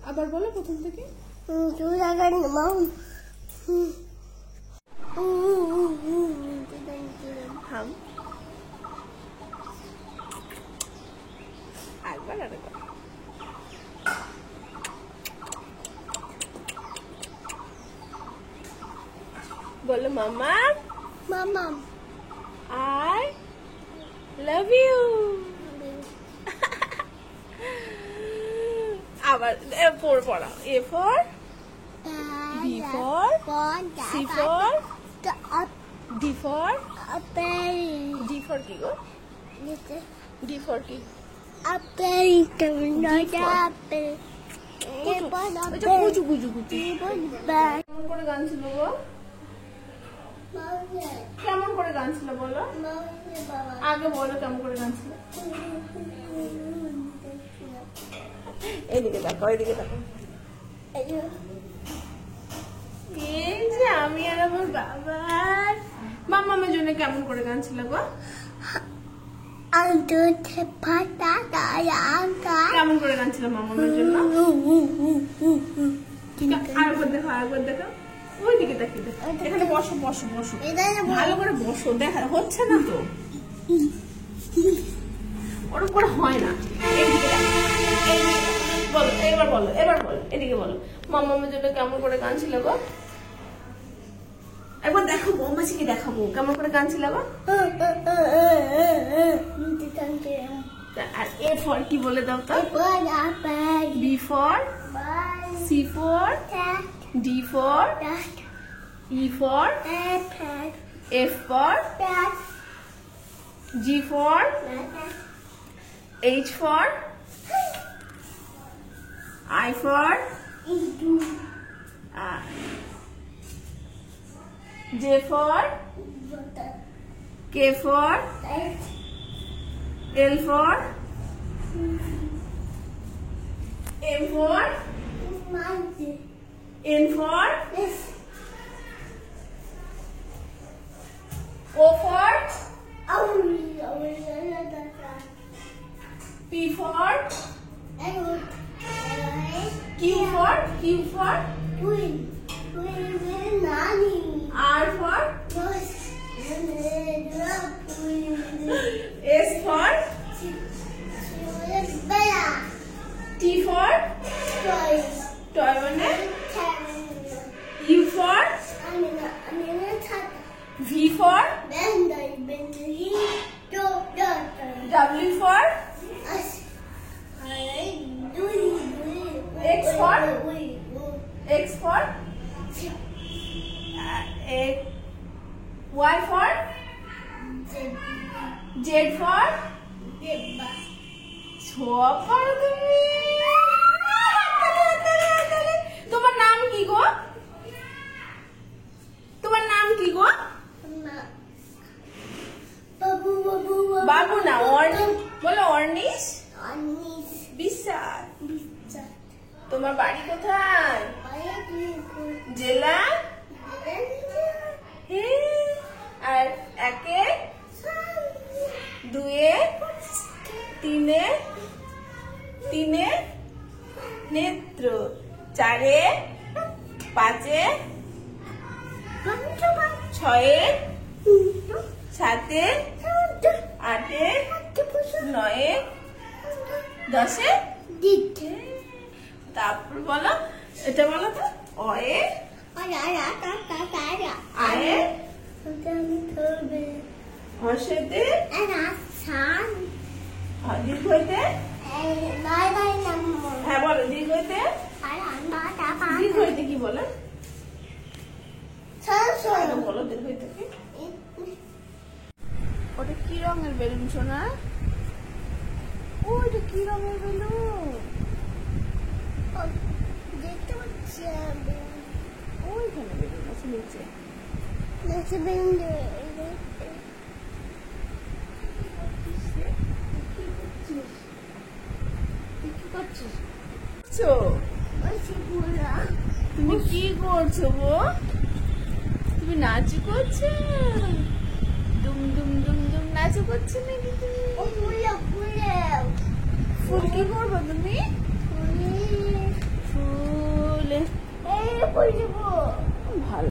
আবার বলো প্রথম থেকে। বলো মামা, মামা I love you. আবার পড়া। A for B for C for D for D for কি গো? D for কি? গুজু গুজু গুজু। কেমন করে গান ছিল গো? কেমন করে গান ছিল বলো? আগে বলো কেমন করে গান ছিল। এদিকে দেখো, এদিকে দেখো। এই যে আমি আর আমার বাবা মামার জন্য কেমন করে গান ছিল গো? কেমন করে গান ছিল মামার জন্য? আরেকবার দেখো, আরেকবার দেখো। ওইদিকে দেখি, এখানে বসো বসো বসো, ভালো করে বসো। দেখা হচ্ছে না তো, ওরকম করে হয় না। এইদিকে বলো, এবার বলো, এবার বলো, এদিকে বলো। মামার জন্য কেমন করে গান ছিল গো? একবার দেখো, বৌমাছিকে দেখাবো কেমন করে গান ছিল গো। আর A for কি বলে দাও তো? B for C for D for E for F for G for H for I for J for K for L for M for N for O for P for Q for R for S for T for toy মানে U for V for W for X for Y for Z for তোমার নাম কি গো? তোমার নাম কি গো? বাবু না, বলো Ornish বিশ্বাস। তোমার বাড়ি কোথায়? জেলা? আর একে, দুয়ে, তিনে নেত্র, চারে, পাঁচে, ছয়ে, সাতে, আটে, নয়ে, দশে। তারপর বলো, এটা বলো তো। অয়ে আয়ে হর্ষেতে দীর্ঘইতে। হ্যাঁ বলো দীর্ঘইতে। দীর্ঘইতে কি বলে? বলো দীর্ঘইতে কি? ওটা কি রঙের বেলুন সোনা? ওইটা কি রঙের বেলুন? ওইখানে বেলুন আছে নিচে। তুমি কি করছো গো? তুমি নাচ করছো? দুম দুম দুম দুম নাচ কাজু করছো নাকি তুমি? ফুল কি করবো তুমি? ফুল ভালো।